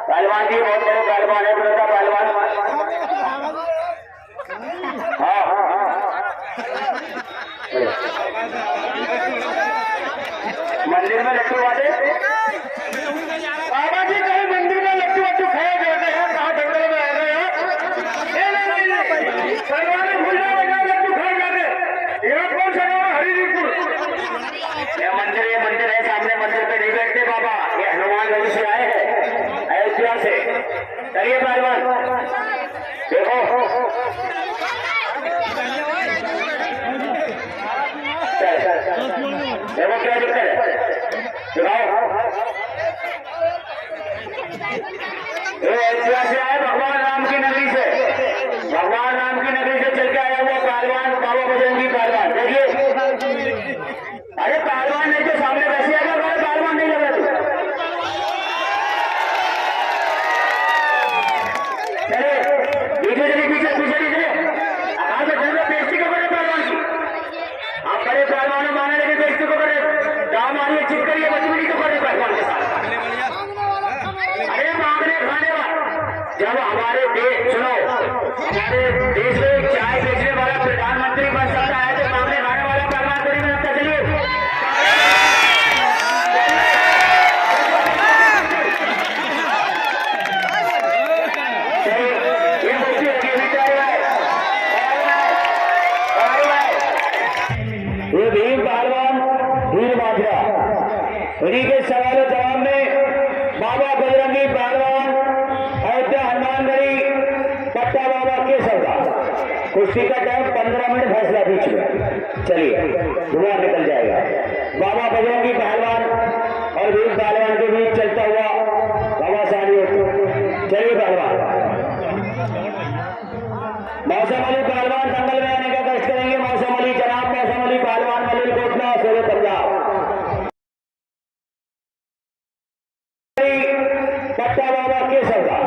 पहलवान जी बहुत बड़े पहलवान है, बड़ा पहलवान। हाँ मंदिर में लट्टू वाले बाबा जी कहीं मंदिर में लट्टू वट्टू खाए जाते हैं, कहाँ जंगल में आ गए हैं। पहलवान भूल जाओ लट्टू खाए जाते। यहाँ कौन सा गाँव है? हरिपुर। ये मंदिर है सामने। मंदिर पे नहीं बैठते बाबा, ये हनुमान गढ़ी से आए हैं, अयोध्या से। करिए पहलवान, देखो देखो क्या दिक्कत है, दिखाओ। अयोध्या से आए, भगवान राम की नगरी से, भगवान राम की नगरी से चल के आया हुआ पहलवान बाबा बजरंगी पहलवान। देखिए, अरे पहलवान नहीं तो सामने वैसे आएगा, पहलवान नहीं लगा तू। चले पीछे आगे चलो, बेइज्जती को करे पहलवान की। आप बड़े पहलवान माने लेकिन बेइज्जती को करे, दाम मारिए, चिट करिए, बदतमीजी को करे पहलवान के साथ। अरे मांगने खाने वाला, जब हमारे देश सुनो, हमारे देश में चाय बेचने वाला प्रधानमंत्री बन सकता है तो मांगने खाने वाला पहलवान थोड़ी बन सकता। चलिए ये भीम पहलवान वीर माजरा, उन्हीं के सवालों जवाब में बाबा बजरंगी पहलवान अयोध्या हनुमानगढ़ी पट्टा बाबा केशव का कुश्ती का टाइम 15 मिनट, फैसला बीच में। चलिए धुआं निकल जाएगा। बाबा बजरंगी पहलवान और वीर पहलवान के बीच चलता हुआ बाबा साहब। चलिए पहलवान, मौसम अली पहलवान दंगल में आने का कष्ट करेंगे। मौसम अली, जनाब मौसम अली पहलवान, मलिल कोटला, सोरे पंजाब। पट्टा बाबा केशव का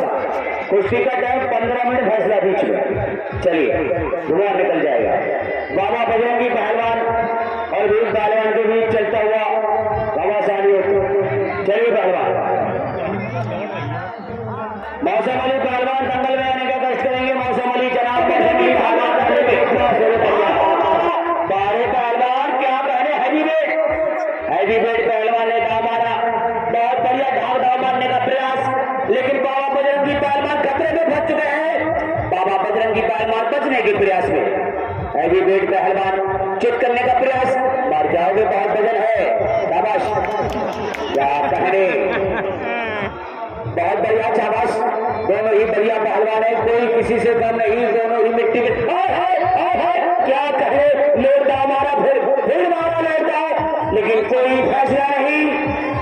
कुश्ती का टाइम 15 मिनट, फैसला बीच में। चलिए धुआं निकल जाएगा। बाबा बजरंगी पहलवान और वीर पहलवान के बीच चलता हुआ बाबा साहब। चलिए पहलवान, मौसम अली पहलवान दंगल में आने का कष्ट करेंगे। मौसम अली, जनाब मौसम अली पहलवान, बारे पहलवान क्या कहने, हैवी वेट पहलवान ने दाव मारा, बहुत बढ़िया दाव मारने का प्रयास, लेकिन बाबा बजरंगी पहलवान खतरे में फंस चुके हैं। बाबा बजरंगी पहलवान बचने के प्रयास में, हैवी वेट पहलवान चित करने का प्रयास, मर जाओगे, बहुत वजन है। शाबाश, क्या कहने, बहुत बढ़िया, शाबाश। दोनों ही बढ़िया पहलवान है, कोई किसी से कम नहीं, दोनों ही मिट्टी में। क्या कहे, लेटा मारा, फिर मारा लेटा, लेकिन कोई फैसला नहीं।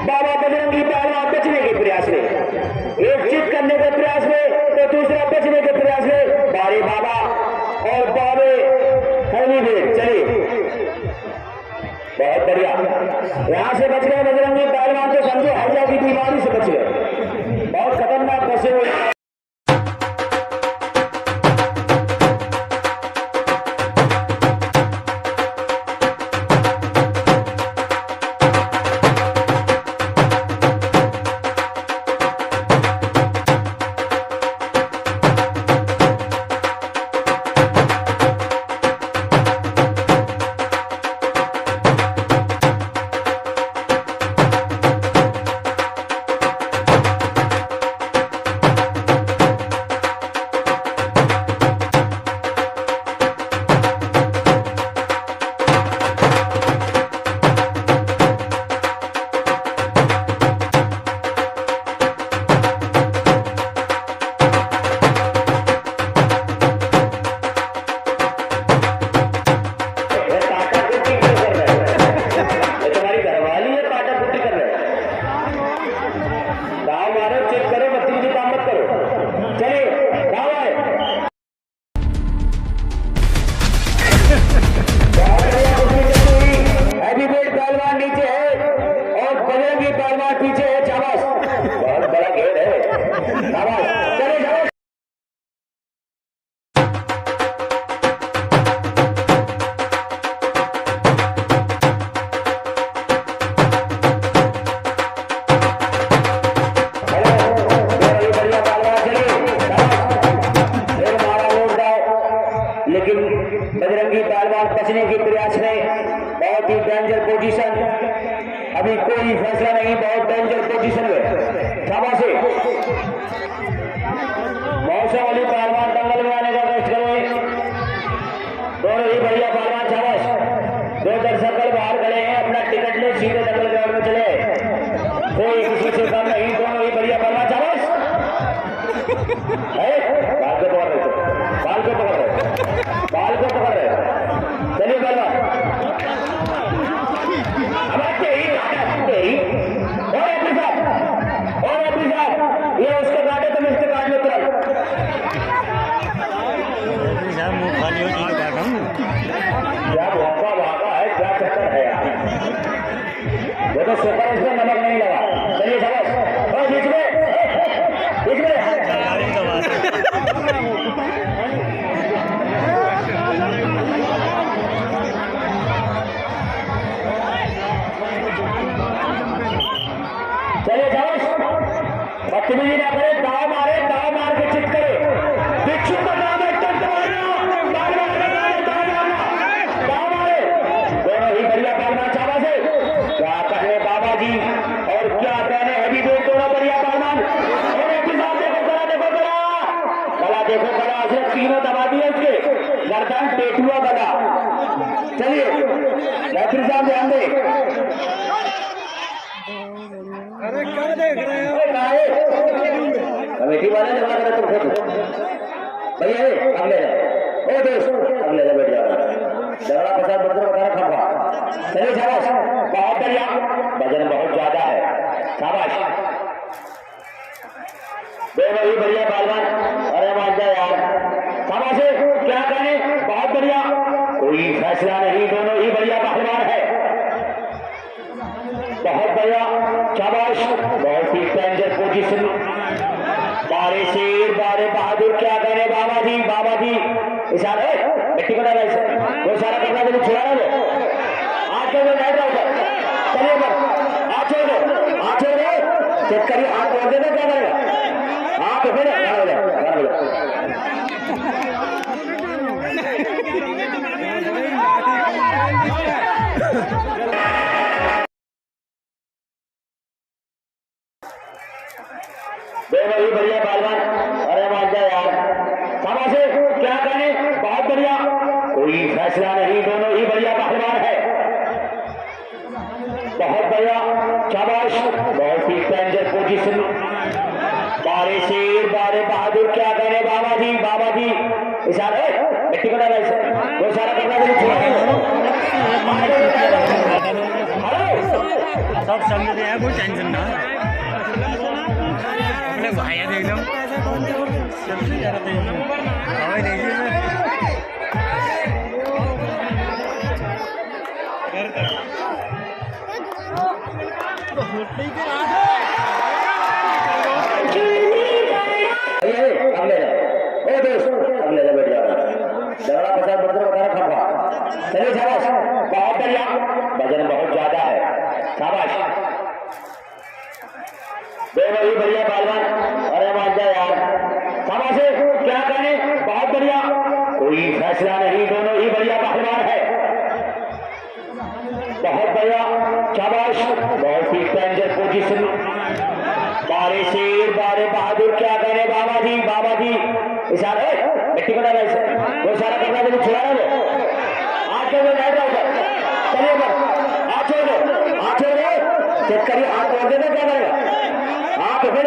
बाबा बजरंगी पहलवान बचने के प्रयास में, एक चित करने के प्रयास में तो दूसरा बचने के प्रयास में। बारे बाबा और बाबे हैवी वेट। चलिए बहुत बढ़िया, यहां से बच गए बजरंगी पहलवान, तो समझो हर्जा की बीमारी से बच गए। बहुत खतरनाक फंसे हुए। डेंजर पोजीशन, अभी कोई फैसला नहीं, बहुत डेंजर पोजीशन में। शाबाशी, मौसम अली पहलवान दंगल में आने का कष्ट करें, दोनों ही बढ़िया पहलवान। शाबाश, दो दर्शक बाहर खड़े हैं, अपना टिकट ले सीधे दंगल ग्राउंड में चले, कोई किसी से कम नहीं, दोनों ही बढ़िया पहलवान। शाबाश है, बाल को पकड़ रहे, बाल को पकड़ रहे, बाल को पकड़ रहे। चलिए पहलवान, अब तेरी और एपी साहब, ये उसके काटे तुम इसके काट लो तुरंत। क्या भौंका भागा है, क्या चक्कर है यार, वो तो सुपर इसमें नमक नहीं लगा। चलिए शाबाश, और बीच में चलिए शाबाश, बदतमीजी ना करे, दाव मार के चित करे, बिच्छू का नाम है टंक मारना, दाव मारे, दोनों ही बढ़िया पहलवान। शाबाश है, क्या कहने बाबा जी और क्या कहने हैवी वेट, दोनों बढ़िया पहलवान। और एक साथ देखो कला सिर्फ तीनों दबा दिए उसके गर्दन टेटुआ गला। चलिए रेफरी साहब ध्यान दे, अरे क्या देख रहे हो? कमेटी वाले झगड़ा करे तुम खुद भैया, अगले ओ दोस्त अगले बैठ जाओ, झगड़ा प्रसाद बच्चों का खाना खा। चलिए शाबाश, बहुत बढ़िया, वजन बहुत ज्यादा है। शाबाश, दोनों ही बढ़िया पहलवान। अरे मान जाए यार, शाबाश, क्या कहने, बहुत बढ़िया, कोई फैसला नहीं, दोनों ही बढ़िया पहलवान है, बहुत बढ़िया। शाबाश, बहुत ही डेंजर पोजीशन, बारे शेर बारे बहादुर, क्या कहने बाबा जी इशारा मिट्टी को डाला, वो इशारा करना जब छुड़ा रहा वो आज के बैठ रहा ऊपर। चलिए पर हाथ छोड़ दो, चेक करिए, हाथ तोड़ देना, क्या करेगा हाथ तो फिर दोनों ही बढ़िया पहलवान। अरे मान जाए यार, शाबाश, क्या कहने, बहुत बढ़िया, कोई फैसला नहीं, दोनों ही बढ़िया पहलवान है, बहुत बढ़िया। शाबाश, बहुत ही डेंजर पोजीशन, बारे शेर बारे बहादुर, क्या कहने बाबा जी इशारा मिट्टी को डाला, वो इशारा करना जब छुड़ा सब समझ रहे हैं, कोई टेंशन ना, अपने भाई है देख लो, सबसे ज्यादा टेंशन हमें देखिए अगले बैठ जाओ, झगड़ा प्रसाद बच्चों का खाना खा। चलिए शाबाश, बहुत बढ़िया, वजन बहुत ज्यादा है। शाबाश, दोनों ही बढ़िया पहलवान। अरे मान जाए यार, शाबाश, क्या कहने, बहुत बढ़िया, कोई फैसला नहीं, दोनों ही बढ़िया पहलवान है, बहुत बढ़िया। शाबाश, बहुत ही डेंजर पोजीशन, बारे शेर बारे बहादुर, क्या कहने बाबा जी इशारा मिट्टी को डाला, वो इशारा करना जब छुड़ा रहा वो आज के बैठ रहा ऊपर। चलिए पर हाथ छोड़ दो, चेक करिए, हाथ तोड़ देना, क्या करेगा हाथ तो फिर